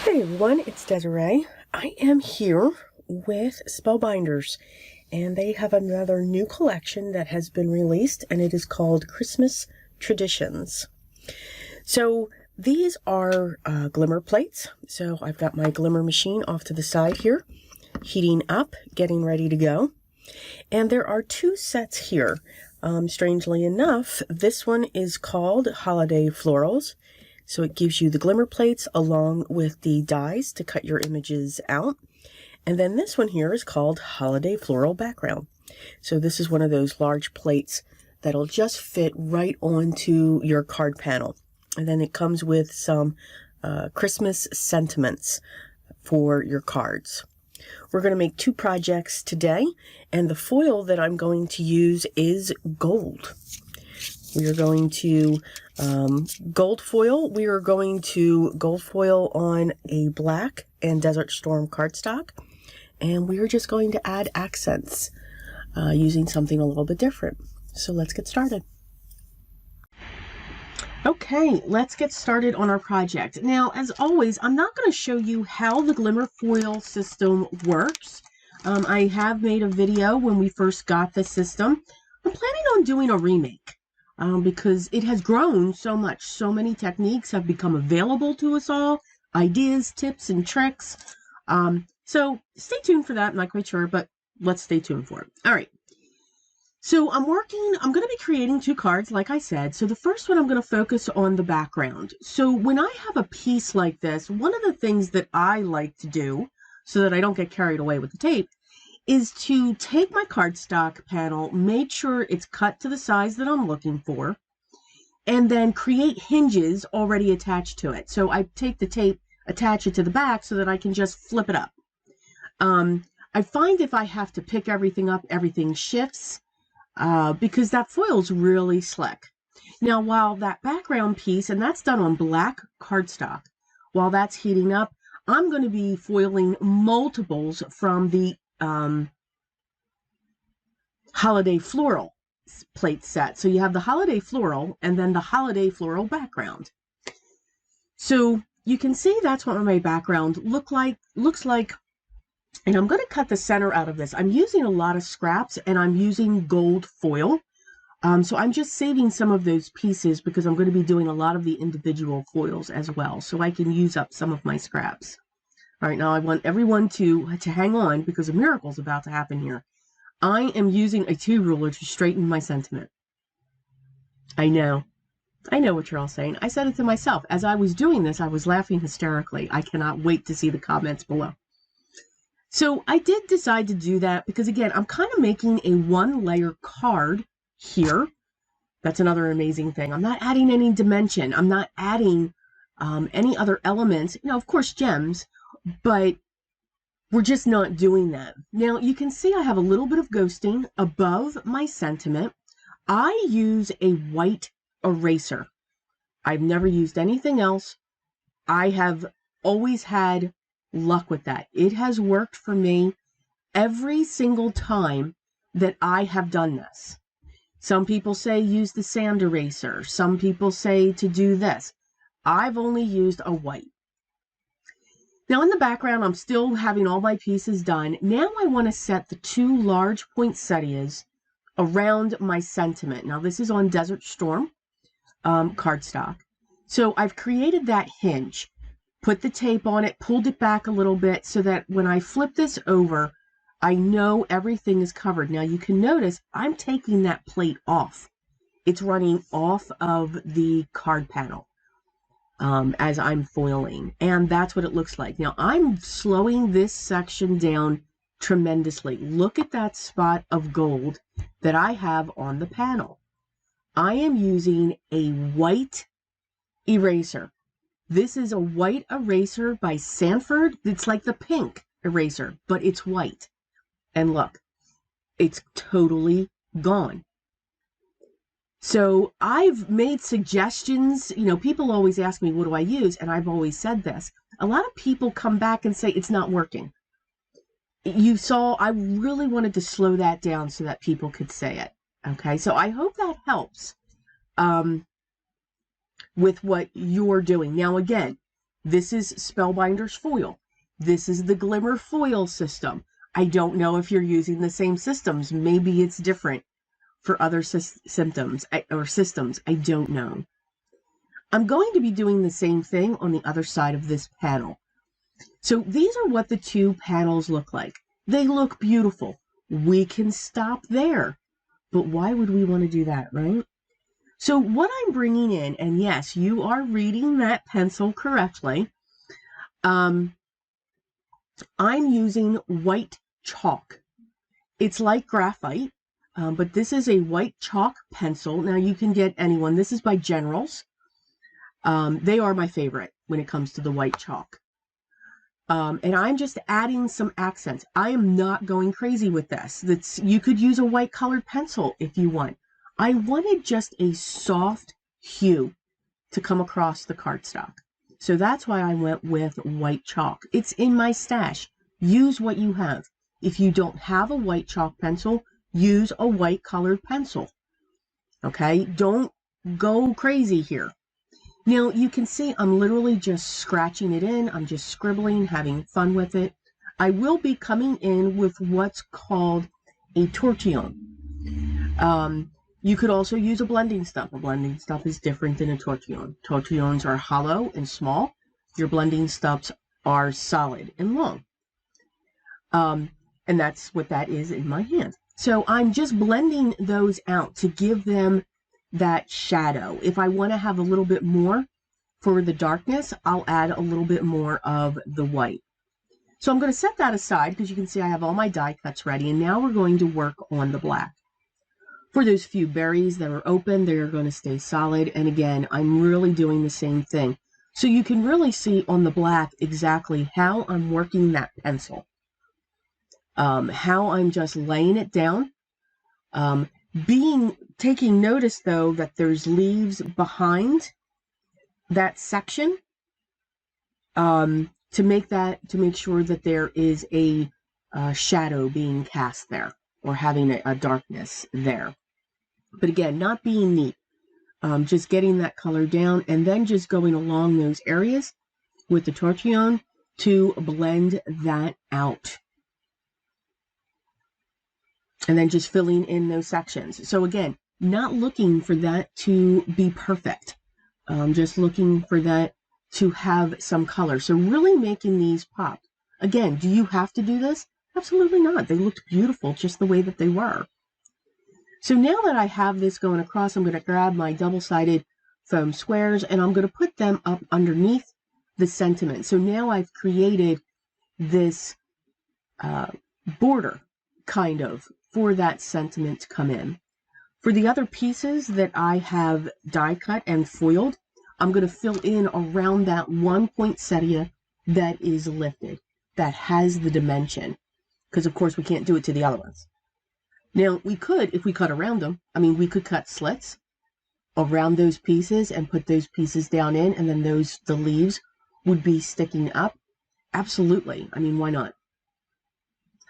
Hey everyone, it's Desiree. I am here with Spellbinders, and they have another new collection that has been released, and it is called Christmas Traditions. So these are glimmer plates. So I've got my glimmer machine off to the side here, heating up, getting ready to go. And there are two sets here. Strangely enough, this one is called Holiday Florals. So it gives you the glimmer plates along with the dies to cut your images out. And then this one here is called Holiday Floral Background. So this is one of those large plates that'll just fit right onto your card panel. And then it comes with some Christmas sentiments for your cards. We're going to make two projects today, and the foil that I'm going to use is gold. We are going to gold foil. We are going to gold foil on a black and Desert Storm cardstock, and we are just going to add accents using something a little bit different. So let's get started. Okay, let's get started on our project. Now, as always, I'm not going to show you how the glimmer foil system works. I have made a video when we first got the system. I'm planning on doing a remake. Because it has grown so much. So many techniques have become available to us all, ideas, tips, and tricks. So stay tuned for that. I'm not quite sure, but let's stay tuned for it. All right. So I'm going to be creating two cards, like I said. So the first one, I'm going to focus on the background. So when I have a piece like this, one of the things that I like to do, so that I don't get carried away with the tape, is to take my cardstock panel, make sure it's cut to the size that I'm looking for, and then create hinges already attached to it. So I take the tape, attach it to the back so that I can just flip it up. I find if I have to pick everything up, everything shifts because that foil's really slick. Now, while that background piece, and that's done on black cardstock, while that's heating up, I'm going to be foiling multiples from the Holiday Floral plate set. So you have the Holiday Floral and then the Holiday Floral background. So you can see that's what my background looks like. And I'm going to cut the center out of this. I'm using a lot of scraps and I'm using gold foil. So I'm just saving some of those pieces because I'm going to be doing a lot of the individual foils as well. So I can use up some of my scraps. All right, now I want everyone to hang on because a miracle's about to happen here. I am using a 2 ruler to straighten my sentiment. I know what you're all saying. I said it to myself. As I was doing this, I was laughing hysterically. I cannot wait to see the comments below. So I did decide to do that because, again, I'm kind of making a 1-layer card here. That's another amazing thing. I'm not adding any dimension. I'm not adding any other elements. You know, of course, gems. But we're just not doing that. Now, you can see I have a little bit of ghosting above my sentiment. I use a white eraser. I've never used anything else. I have always had luck with that. It has worked for me every single time that I have done this. Some people say use the sand eraser. Some people say to do this. I've only used a white. Now in the background, I'm still having all my pieces done. Now I want to set the 2 large poinsettias around my sentiment. Now this is on Desert Storm cardstock. So I've created that hinge, put the tape on it, pulled it back a little bit so that when I flip this over, I know everything is covered. Now you can notice I'm taking that plate off. It's running off of the card panel. As I'm foiling, and that's what it looks like. Now I'm slowing this section down tremendously. Look at that spot of gold that I have on the panel. I am using a white eraser. This is a white eraser by Sanford. It's like the pink eraser, but it's white. And look, it's totally gone. So I've made suggestions. You know, people always ask me, what do I use? And I've always said this. A lot of people come back and say it's not working. You saw, I really wanted to slow that down so that people could say it. Okay, so I hope that helps with what you're doing. Now, again, This is Spellbinders foil. This is the Glimmer foil system. I don't know if you're using the same systems. Maybe it's different for other systems. I don't know. I'm going to be doing the same thing on the other side of this panel. So these are what the two panels look like. They look beautiful. We can stop there. But why would we want to do that, right? So what I'm bringing in, and yes, you are reading that pencil correctly, I'm using white chalk. It's like graphite, but this is a white chalk pencil. Now you can get anyone. This is by Generals. They are my favorite when it comes to the white chalk. And I'm just adding some accents. I am not going crazy with this. You could use a white colored pencil if you want. I wanted just a soft hue to come across the cardstock. So that's why I went with white chalk. It's in my stash. Use what you have. If you don't have a white chalk pencil, use a white colored pencil. Okay? Don't go crazy here. Now, you can see I'm literally just scratching it in. I'm just scribbling, having fun with it. I will be coming in with what's called a tortillon. You could also use a blending stuff. A blending stuff is different than a tortillon. Tortillons are hollow and small. Your blending stuffs are solid and long. And that's what that is in my hand. So I'm just blending those out to give them that shadow. If I want to have a little bit more for the darkness, I'll add a little bit more of the white. So I'm going to set that aside because you can see I have all my die cuts ready. And now we're going to work on the black. For those few berries that are open, they're going to stay solid. And again, I'm really doing the same thing. So you can really see on the black exactly how I'm working that pencil. How I'm just laying it down. Taking notice, though, that there's leaves behind that section to make sure that there is a shadow being cast there or having a darkness there. But again, not being neat, just getting that color down and then just going along those areas with the tortillon to blend that out. And then just filling in those sections. So again, not looking for that to be perfect. Just looking for that to have some color. So really making these pop. Again, do you have to do this? Absolutely not. They looked beautiful just the way that they were. So now that I have this going across, I'm going to grab my double-sided foam squares and I'm going to put them up underneath the sentiment. So now I've created this border, kind of, for that sentiment to come in. For the other pieces that I have die cut and foiled, I'm going to fill in around that one poinsettia that is lifted, that has the dimension. Because, of course, we can't do it to the other ones. Now, we could, if we cut around them, we could cut slits around those pieces and put those pieces down in, and then the leaves would be sticking up. Absolutely. Why not?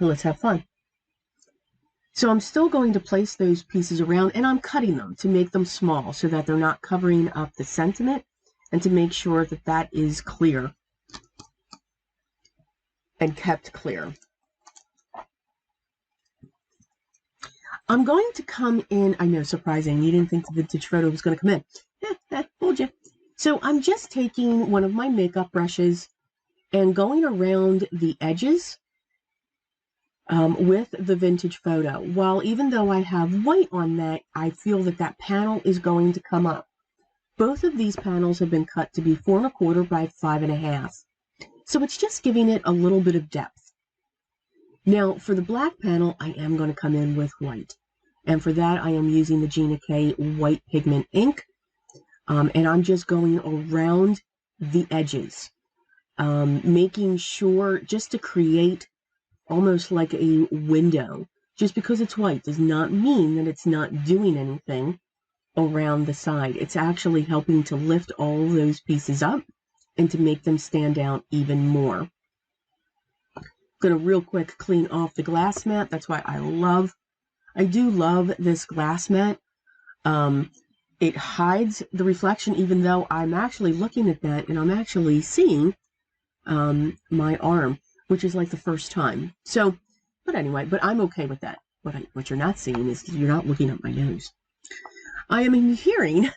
Let's have fun. So I'm still going to place those pieces around, and I'm cutting them to make them small so that they're not covering up the sentiment, and to make sure that that is clear and kept clear. I'm going to come in, I know, surprising, you didn't think the vintage photo was going to come in. Told you. So I'm just taking one of my makeup brushes and going around the edges with the vintage photo. While even though I have white on that, I feel that that panel is going to come up. Both of these panels have been cut to be 4 1/4 by 5 1/2. So it's just giving it a little bit of depth. Now, for the black panel, I am going to come in with white. And for that, I am using the Desiree K white pigment ink. And I'm just going around the edges, making sure just to create almost like a window. Just because it's white does not mean that it's not doing anything around the side. It's actually helping to lift all those pieces up and to make them stand out even more. Going to real quick clean off the glass mat. That's why I do love this glass mat. it hides the reflection, even though I'm actually looking at that and I'm actually seeing my arm, which is like the first time. So, but anyway, but I'm okay with that. What you're not seeing is you're not looking at my nose. I am adhering,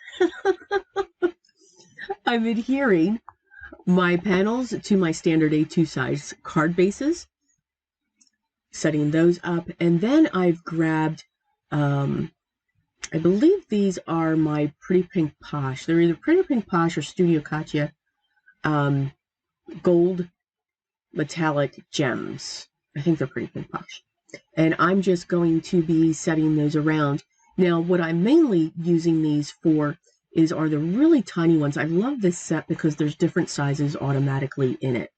I'm adhering my panels to my standard A2 size card bases, setting those up, and then I've grabbed, I believe these are my Pretty Pink Posh. They're either Pretty Pink Posh or Studio Katya gold metallic gems. I think they're Pretty Pink Posh. And I'm just going to be setting those around. Now, what I'm mainly using these for are the really tiny ones. I love this set because there's different sizes automatically in it.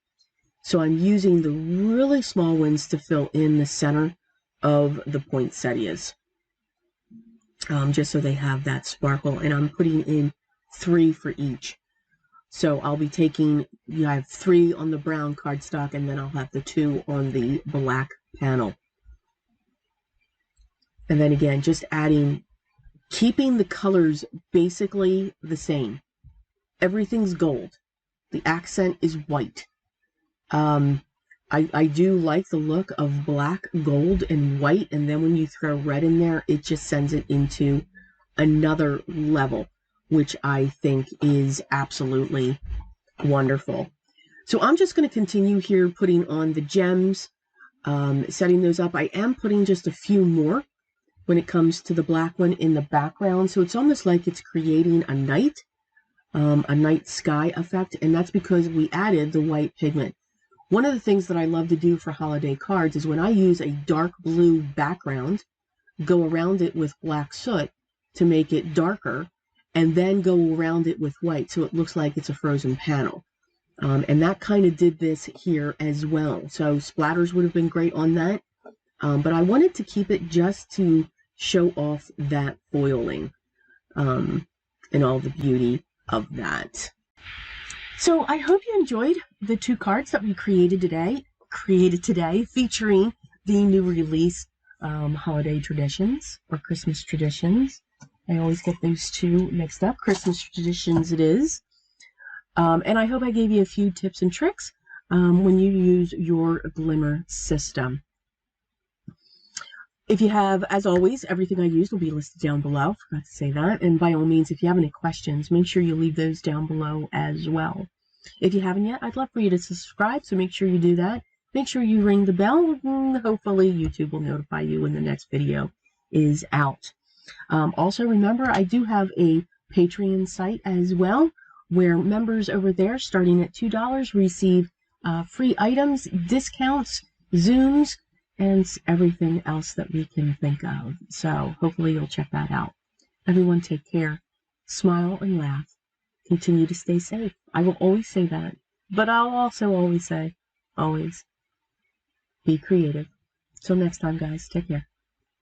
So I'm using the really small ones to fill in the center of the poinsettias. Just so they have that sparkle. And I'm putting in 3 for each. So I'll be taking, I have 3 on the brown cardstock, and then I'll have the 2 on the black panel. And then again, just adding, keeping the colors basically the same. Everything's gold. The accent is white. I do like the look of black, gold, and white, and then when you throw red in there, it just sends it into another level, which I think is absolutely wonderful. So I'm just going to continue here putting on the gems, setting those up. I am putting just a few more when it comes to the black one in the background, so it's almost like it's creating a night sky effect, and that's because we added the white pigment. One of the things that I love to do for holiday cards is when I use a dark blue background, go around it with black soot to make it darker, and then go around it with white so it looks like it's a frozen panel. And that kind of did this here as well. So splatters would have been great on that. But I wanted to keep it just to show off that foiling and all the beauty of that. So I hope you enjoyed the 2 cards that we created today, featuring the new release holiday traditions or Christmas traditions. I always get those 2 mixed up. Christmas traditions it is. And I hope I gave you a few tips and tricks when you use your Glimmer system. If you have, as always, everything I used will be listed down below. Forgot to say that. And by all means, if you have any questions, make sure you leave those down below as well. If you haven't yet, I'd love for you to subscribe, so make sure you do that. Make sure you ring the bell, and hopefully YouTube will notify you when the next video is out. Also, remember, I do have a Patreon site as well, where members over there, starting at $2, receive free items, discounts, Zooms, and everything else that we can think of. So hopefully you'll check that out. Everyone take care. Smile and laugh. Continue to stay safe. I will always say that. But I'll also always say, always be creative. Till next time, guys. Take care.